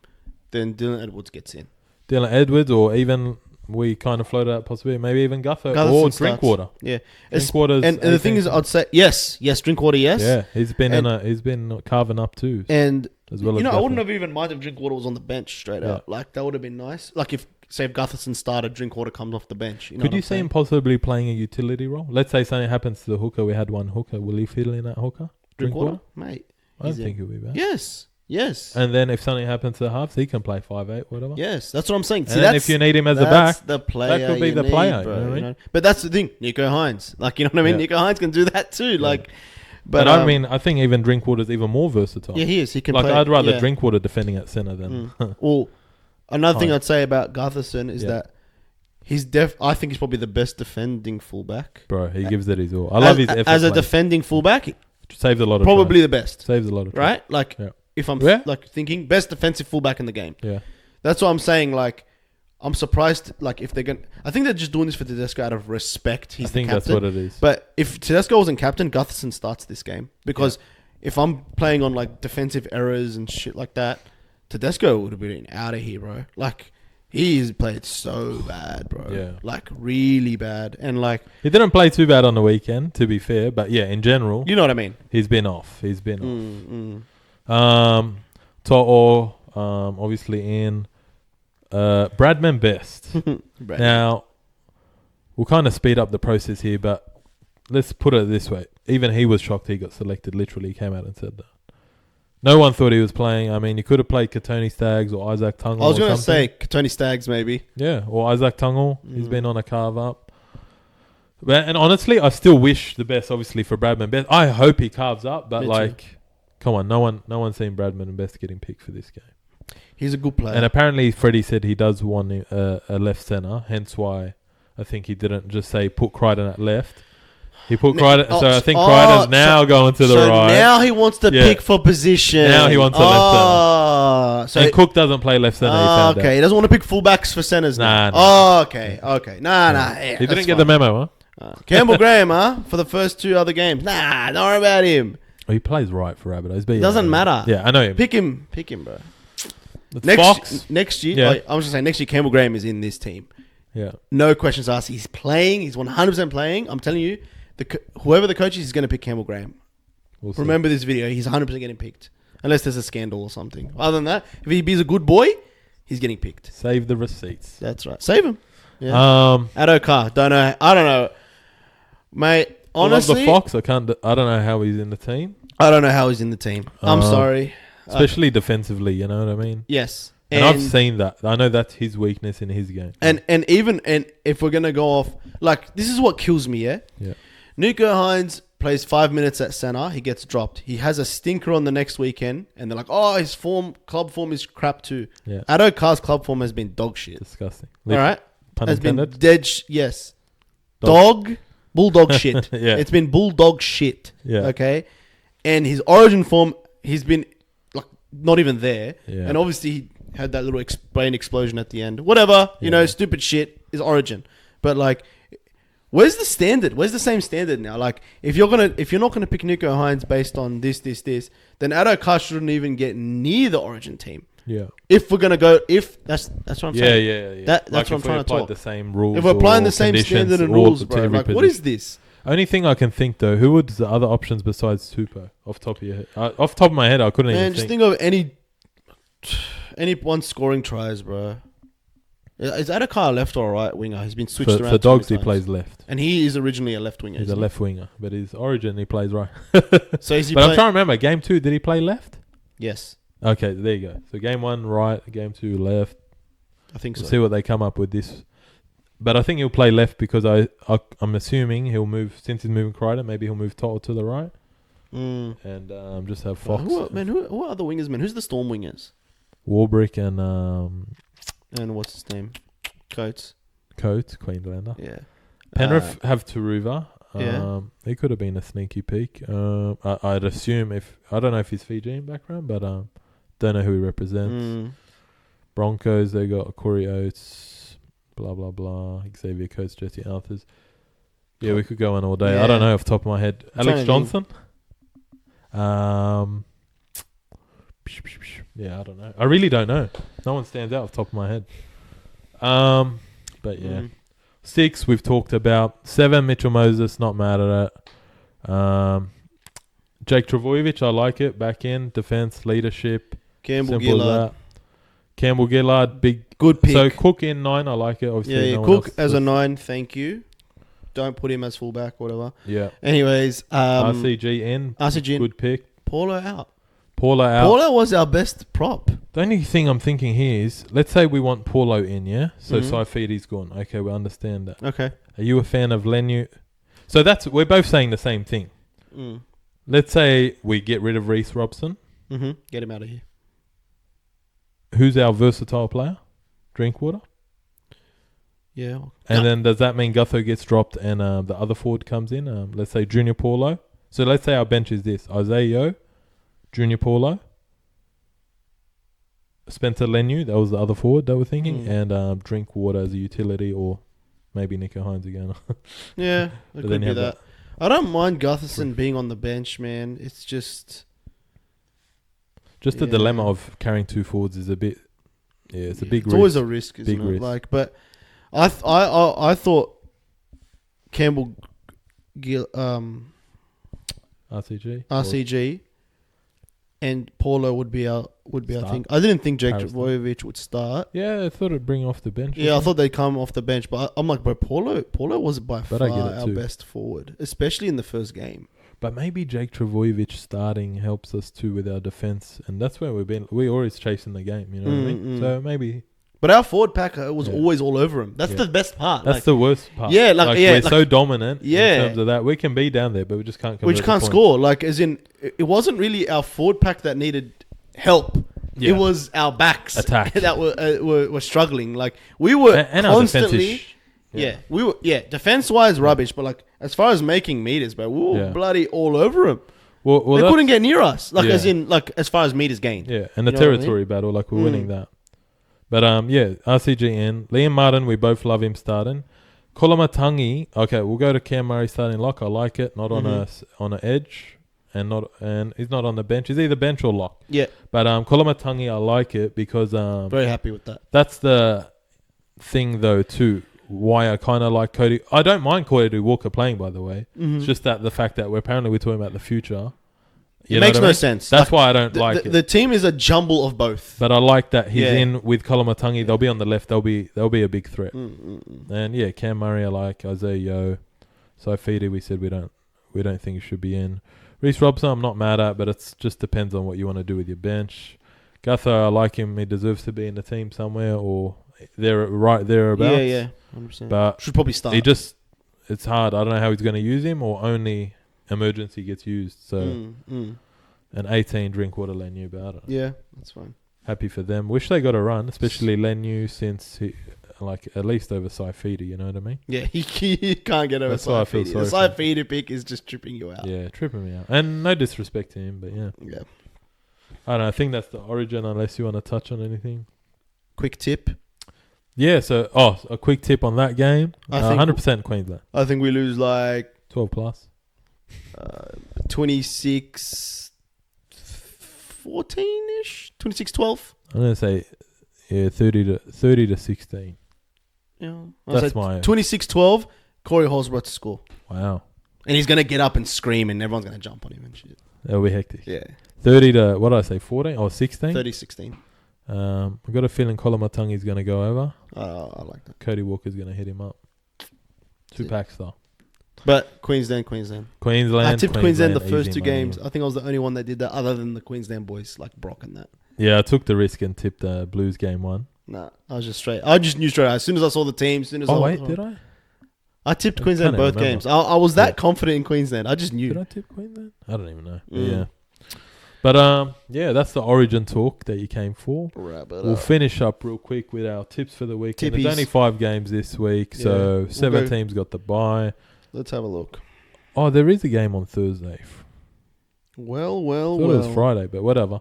then Dylan Edwards gets in. Dylan Edwards, or even we kind of floated out possibility, maybe even Gutho Gutherson or starts. Drinkwater. Yeah. Drinkwater's And the thing is, 18. I'd say yes, Drinkwater, yes. Yeah, he's been And- he's been carving up too. And as well as I Gutho. wouldn't have even minded if Drinkwater was on the bench straight Yeah. out. Like that would have been nice. Like if Gutherson started, Drinkwater comes off the bench. You know Could what you I'm see saying? him possibly playing a utility role? Let's say something happens to the hooker. We had one hooker. Will he fit in that hooker? Drinkwater, mate. I don't He's think he'll be bad. Yes. And then if something happens to the halves, he can play 5'8", whatever. Yes, that's what I'm saying. See, And then if you need him as a that's back, the player that could be you the need, player, bro, you know what I mean? But that's the thing, Nico Hines. Like, you know what I mean? Yeah. Nico Hines can do that too. Like, but I mean, I think even Drinkwater's even more versatile. yeah, he is. He can like play. I'd rather yeah. Drinkwater defending at centre than. Well, another thing Hines. I'd say about Gutherson is that he's I think he's probably the best defending fullback. Bro, he gives it his all. I love his effort. As a play. defending fullback. Saves a lot of Probably tries. the best. Saves a lot of tries. Right? Like, Yeah. if I'm Yeah. like thinking best defensive fullback in the game. Yeah. That's what I'm saying. Like, I'm surprised. Like, if they're going, I think they're just doing this for Tedesco out of respect. He's I think the that's captain. what it is. But if Tedesco wasn't captain, Gutherson starts this game because if I'm playing on like defensive errors and shit like that, Tedesco would have been out of here, bro. Like, he's played so bad, bro. Yeah. Like, really bad. And like, He didn't play too bad on the weekend, to be fair. But yeah, in general, you know what I mean. he's been off. He's been Mm. off. To'o, obviously in. Bradman Best. Right. Now, we'll kind of speed up the process here, but let's put it this way. Even he was shocked he got selected. Literally, he came out and said that. No one thought he was playing. I mean, he could have played Katoni Staggs or Isaac Tungle. I was going going to say Tony Staggs, maybe. Yeah, or Isaac Tungle. He's been on a carve up. But, and honestly, I still wish the best, obviously, for Bradman Best. I hope he carves up, but Me too. like, come on, no one's seen Bradman and Best getting picked for this game. He's a good player. And apparently, Freddie said he does want a left centre, hence why I think he didn't just say put Crichton at left. He put Crichton, so I think Crichton's now going to the right. Now he wants to pick for position. Now he wants a left So and Cook doesn't play left centre. he found okay, out. he doesn't want to pick fullbacks for centres now. Nah. Okay. Nah. Yeah, He that's didn't get the fine. memo, huh? Campbell Graham, for the first two other games. Nah, don't worry about him. Oh, he plays right for Rabbitohs. But Doesn't matter. Yeah, I know him. Pick him, bro. It's Fox. Next year, Yeah. I was just saying, next year Campbell Graham is in this team. Yeah. No questions asked. He's playing. He's 100% playing. I'm telling you, whoever the coach is going to pick Campbell Graham. We'll see. Remember this video. He's 100% getting picked. Unless there's a scandal or something. Other than that, if he's a good boy, he's getting picked. Save the receipts. That's right. Save him. Yeah. Addo Carr. Don't know. I don't know. Mate, honestly, the Fox. I don't know how he's in the team. I don't know how he's in the team. I'm sorry. Especially defensively, you know what I mean? Yes. And I've seen that. I know that's his weakness in his game. And if we're gonna go off, like, this is what kills me, yeah? Yeah. Nico Hines plays 5 minutes at centre, he gets dropped. He has a stinker on the next weekend, and they're like, oh, his club form is crap too. Yeah. Addo Carr's club form has been dog shit. Disgusting. All right? Pun Has been intended. dead yes. Bulldog shit. Yeah. It's been bulldog shit. Yeah. Okay? And his origin form, he's been like not even there. Yeah. And obviously he had that little brain explosion at the end. Whatever, you know, stupid shit is origin. But like, where's the standard? Where's the same standard now? Like, if you're not gonna pick Nico Hines based on this, then Addo Carr shouldn't even get near the origin team. Yeah. If we're gonna go, that's what I'm saying. Yeah. That's like what I'm trying to talk. The same rules. If we're applying or the same conditions standard and or rules, to bro, every like, what position. is this? Only thing I can think though, who would the other options besides Tupou off top of your head? Off top of my head, I couldn't Man, even just think. think of any one scoring tries, bro. Is Addo Carr left or right winger? He's been switched around. For too many Dogs, he times. plays left. And he is originally a left winger. He's a isn't left winger, but his origin he plays right. So is he But I'm play- trying to remember. Game 2, did he play left? Yes, Okay, there you go. So game 1 right, game 2 left. I think We'll so. see what they come up with this. But I think he'll play left because I'm assuming he'll move, since he's moving Crichton, maybe he'll move Toto to the right and just have Fox, Who are the wingers, man? Who's the Storm wingers? Warbrick and And what's his name? Coates. Queenslander. Yeah. Penrith have Taruva. Yeah. He could have been a sneaky peek. I'd assume I don't know if he's Fijian background, but don't know who he represents. Broncos, they got Corey Oates, blah blah blah. Xavier Coates, Jesse Arthurs. Yeah, we could go on all day. Yeah. I don't know off the top of my head. I'm trying Alex to Johnson. Yeah, I don't know. I really don't know. No one stands out off the top of my head. But yeah. 6, we've talked about. 7, Mitchell Moses, not mad at it. Jake Trbojevic, I like it. Back in, defense, leadership. Campbell Simple as Gillard. that. Campbell Gillard, big. Good pick. So Cook in 9, I like it. Obviously, yeah, no one Cook else as a was- 9, thank you. Don't put him as fullback or whatever. Yeah. Anyways, RCG in. RCG in. Good pick. Paulo out. Paulo out. Paulo was our best prop. The only thing I'm thinking here is, let's say we want Paulo in, yeah? So Mhm. Saifidi's gone. Okay, we understand that. Okay. Are you a fan of Lenu? So we're both saying the same thing. Mm. Let's say we get rid of Reece Robson. Mm-hmm. Get him out of here. Who's our versatile player? Drinkwater. Yeah. And then does that mean Gutho gets dropped and the other forward comes in? Let's say Junior Paulo. So let's say our bench is this. Isaiah Yeo, Junior Paulo, Spencer Lenu, that was the other forward that we're thinking, and Drinkwater as a utility, or maybe Nico Hines again. Yeah, it But could then be you that. have I don't mind Gutherson being on the bench, man. It's just... Just the Yeah. dilemma of carrying 2 forwards is a bit... Yeah, it's a big It's risk. always a risk, isn't Big it? risk. Like, but I thought Campbell RCG. RCG and Paulo would be our Start. thing. I didn't think Jake Harrison. Trbojevic would start. Yeah, I thought it'd bring off the bench. Yeah, I thought they'd come off the bench, but I'm like, bro, Paulo was by But I far get it our too. best forward, especially in the first game. But maybe Jake Trbojevic starting helps us too with our defense, and that's where we're always chasing the game, you know what I mean? So maybe But our forward packer was Yeah. always all over him. That's Yeah. the best part. that's Like, the worst part. Yeah, we're so dominant Yeah. in terms of that. We can be down there, but we just can't. we just can't score. Like, as in, it wasn't really our forward pack that needed help. Yeah. It was our backs Attack. that were struggling. Like, we were And our constantly. defense-ish. Yeah, we were. Yeah, defense wise, rubbish. But like, as far as making meters, bro, we were Yeah. bloody all over him. Well, They that's- couldn't get near us. Like, Yeah. as in, like, as far as meters gained. Yeah, and the You know what I territory battle, like we're Mm. winning that. But yeah, RCG in. Liam Martin, we both love him starting. Kolomatangi, okay, we'll go to Cam Murray starting lock. I like it. Not on an edge, and he's not on the bench. He's either bench or lock. Yeah, But Kolomatangi, I like it because very happy with that. that's the thing though too. Why I kind of like Cody. I don't mind Cody Walker playing, by the way. It's just that the fact that we're talking about the future. You It know makes what I no mean? sense. That's Like, why I don't like it. The team is a jumble of both. But I like that he's Yeah. in with Kolomatangi. They'll be on the left. They'll be a big threat. Mm. And yeah, Cam Murray I like. Isaiah Yeo. Saifidi we said we don't think he should be in. Reece Robson I'm not mad at, but it just depends on what you want to do with your bench. Gutho I like him. He deserves to be in the team somewhere or right thereabouts. Yeah, 100%. But Should probably start. it's hard. I don't know how he's going to use him or only emergency gets used. So an 18 Drinkwater Lenu about it. Yeah, that's fine. Happy for them. Wish they got a run, especially Lenu since he at least over Saifidi, you know what I mean? Yeah, he can't get over That's why I feel Saifidi. sorry The for him. Saifidi pick is just tripping you out. Yeah, tripping me out. And no disrespect to him, but yeah. Yeah. I don't know. I think that's the origin unless you want to touch on anything. Quick tip. Yeah, so a quick tip on that game. I think 100% Queensland. I think we lose like 12 plus. 26 14ish, 26-12. I'm going to say 30 to 16. Yeah. That's my 26-12. Corey Holsworth to score. Wow. And he's going to get up and scream and everyone's going to jump on him and shit. That'll be hectic. Yeah. 30 to what did I say? 14 or 16? 30-16. I've got a feeling Kolomatangi's going to go over. I like that. Cody Walker's going to hit him up. 2 packs though. But Queensland. Queensland. I tipped Queensland the easy first 2 money. games. I think I was the only one that did that other than the Queensland boys like Brock and that. Yeah, I took the risk and tipped the Blues game 1. Nah, I was just straight. I just knew straight. As soon as I saw the team, as soon as Oh wait, did I? I tipped I Queensland can't both remember. games. I was that Yeah. confident in Queensland. I just knew. Did I tip Queensland? I don't even know. But Mm. yeah. But yeah, that's the origin talk that you came for. Wrap it We'll up. finish up real quick with our tips for the weekend. Tippies. There's only 5 games this week, Yeah. so We'll 7 go- teams got the bye. Let's have a look. Oh, there is a game on Thursday. Well. Thought it was Friday, but whatever.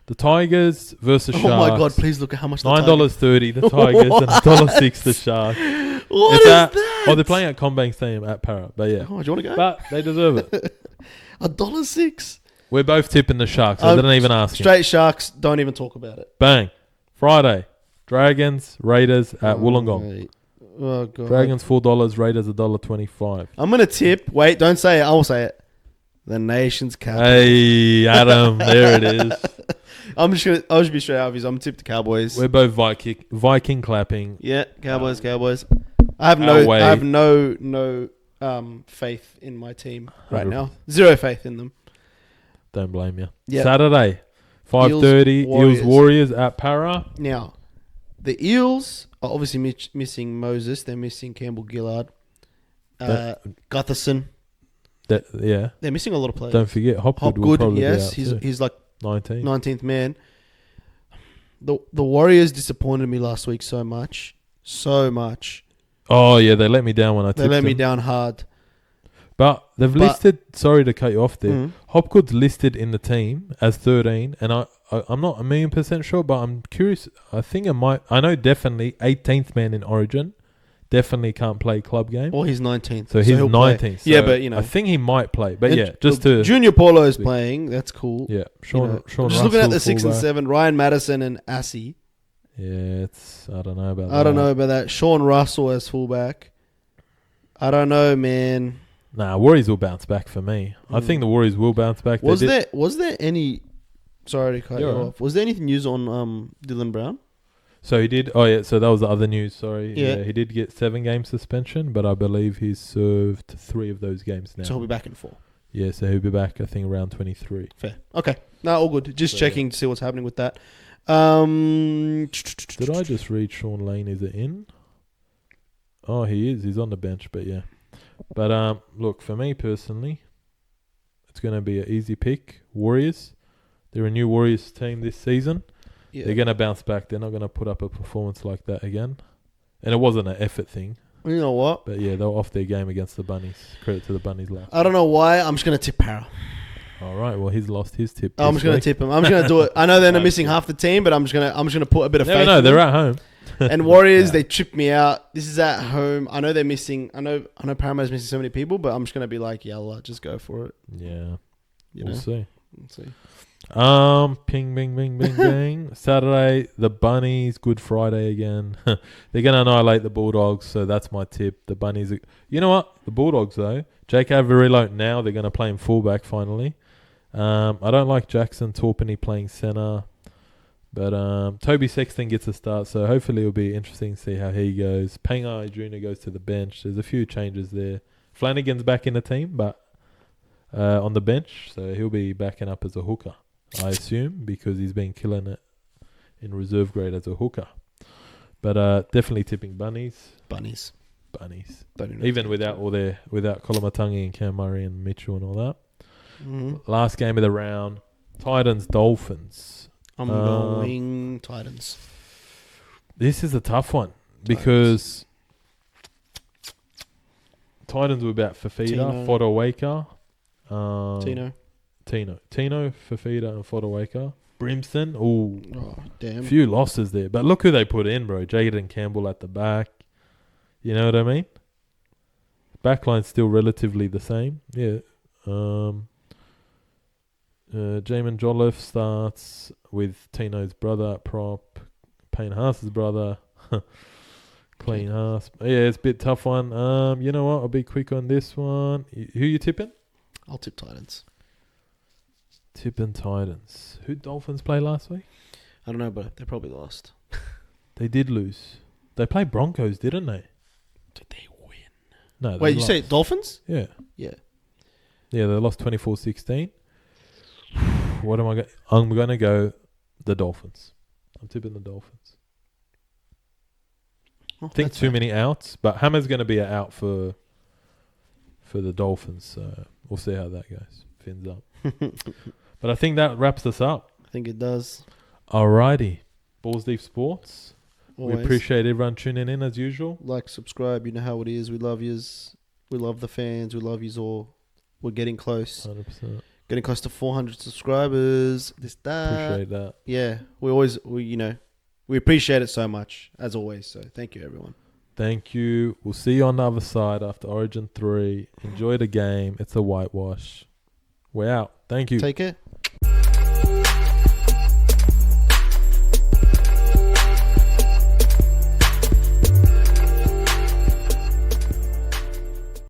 The Tigers versus Oh Sharks. my God! Please look at how much. $9.30 the Tigers and $1.06 the Sharks. What It's is at- that? Oh, they're playing at Combank Stadium at Para, but yeah. Oh, do you want to go? But they deserve it. $1.06. We're both tipping the Sharks. I didn't even ask him. Straight Sharks. Don't even talk about it. Bang. Friday. Dragons, Raiders at Wollongong. Mate. Oh, God. Dragons $4, Raiders $1.25. I'm going to tip. Wait, don't say it. I'll say it. The nation's capital. Hey, Adam, there it is. I'll just be straight up. I'm tipped the Cowboys. We're both Viking clapping. Yeah, Cowboys. I have no faith in my team right now. Zero faith in them. Don't blame you. Yep. Saturday, 5:30, Eels Warriors at Para. Now, the Eels are obviously missing Moses. They're missing Campbell Gillard. Gutherson. Yeah. They're missing a lot of players. Don't forget, Hopgood will probably be out he's like 19th man. The Warriors disappointed me last week so much. Oh, yeah, they let me down when I tipped They let them. me down hard. But they've listed, sorry to cut you off there, Hopgood's listed in the team as 13, and I'm not 1,000,000% sure, but I'm curious. I think I know definitely 18th man in Origin. Definitely can't play club game. Or he's 19th. So he's 19th. So yeah, but I think he might play. But yeah, just to... Junior Paulo is playing. That's cool. Yeah. Sean just Russell, looking at the 6 and fullback. 7, Ryan Madison and Assey. Yeah, I don't know about that. I don't know about that. Sean Russell as fullback. I don't know, man. Nah, Warriors will bounce back for me. I think the Warriors will bounce back. Was there any... Sorry to cut you You're off. Was there anything news on Dylan Brown? So he did... Oh, yeah, so that was the other news, sorry. Yeah. He did get 7-game suspension, but I believe he's served 3 of those games now. So he'll be back in 4. Yeah, so he'll be back, I think, around 23. Fair. Okay. No, all good. Just checking to see what's happening with that. Did I just read Sean Lane? Is it in? Oh, he is. He's on the bench, but yeah. But look, for me personally, it's going to be an easy pick. Warriors. They're a new Warriors team this season. Yeah. They're going to bounce back. They're not going to put up a performance like that again. And it wasn't an effort thing. You know what? But yeah, they were off their game against the Bunnies. Credit to the Bunnies last. I don't know why. I'm just going to tip Para. All right. Well, he's lost his tip. I'm just going to tip him. I'm just going to do it. I know they're missing half the team, but I'm just going to put a bit of faith. No, they're at home. And Warriors, they tripped me out. This is at home. I know they're missing. I know Parramatta's missing so many people, but I'm just going to be like, yalla, just go for it. Yeah. We'll see. We'll see. Ping, bing, bing, bing, bing. Saturday, the Bunnies. Good Friday again. They're going to annihilate the Bulldogs, so that's my tip. The Bunnies. You know what? The Bulldogs, though. Jake Averillo, now they're going to play him fullback finally. I don't like Jackson Torpenny playing centre. But Toby Sexton gets a start, so hopefully it'll be interesting to see how he goes. Pangai Jr. goes to the bench. There's a few changes there. Flanagan's back in the team, but on the bench, so he'll be backing up as a hooker, I assume, because he's been killing it in reserve grade as a hooker. But definitely tipping Bunnies. Even without Kolomatangi and Cam Murray and Mitchell and all that. Mm-hmm. Last game of the round, Titans Dolphins. I'm going Titans. This is a tough one because Titans were about Fafita, Fodawaker, Tino, Fafita, and Fodawaker. Brimson, oh damn, few losses there. But look who they put in, bro. Jaden Campbell at the back. You know what I mean? Backline's still relatively the same. Yeah. Jamin Jolliffe starts with Tino's brother at prop, Payne Haas's brother, Clean Haas. Yeah, it's a bit tough one. You know what? I'll be quick on this one. Who you tipping? I'll tip Titans. Tipping Titans. Who Dolphins play last week? I don't know, but they probably lost. They did lose. They played Broncos, didn't they? Did they win? No. Wait, you say Dolphins? Yeah. Yeah. Yeah, they lost 24-16. What am I going? I'm going to go the Dolphins. I'm tipping the Dolphins. I think too many outs, but Hammer's going to be an out for the Dolphins. So we'll see how that goes. Fins up. But I think that wraps us up. I think it does. Alrighty. Balls Deep Sports. Always. We appreciate everyone tuning in as usual. Like, subscribe. You know how it is. We love yous. We love the fans. We love yous all. We're getting close. 100%. Getting close to 400 subscribers. Appreciate that. Yeah. We appreciate it so much, as always. So thank you, everyone. Thank you. We'll see you on the other side after Origin 3. Enjoy the game. It's a whitewash. We're out. Thank you. Take care.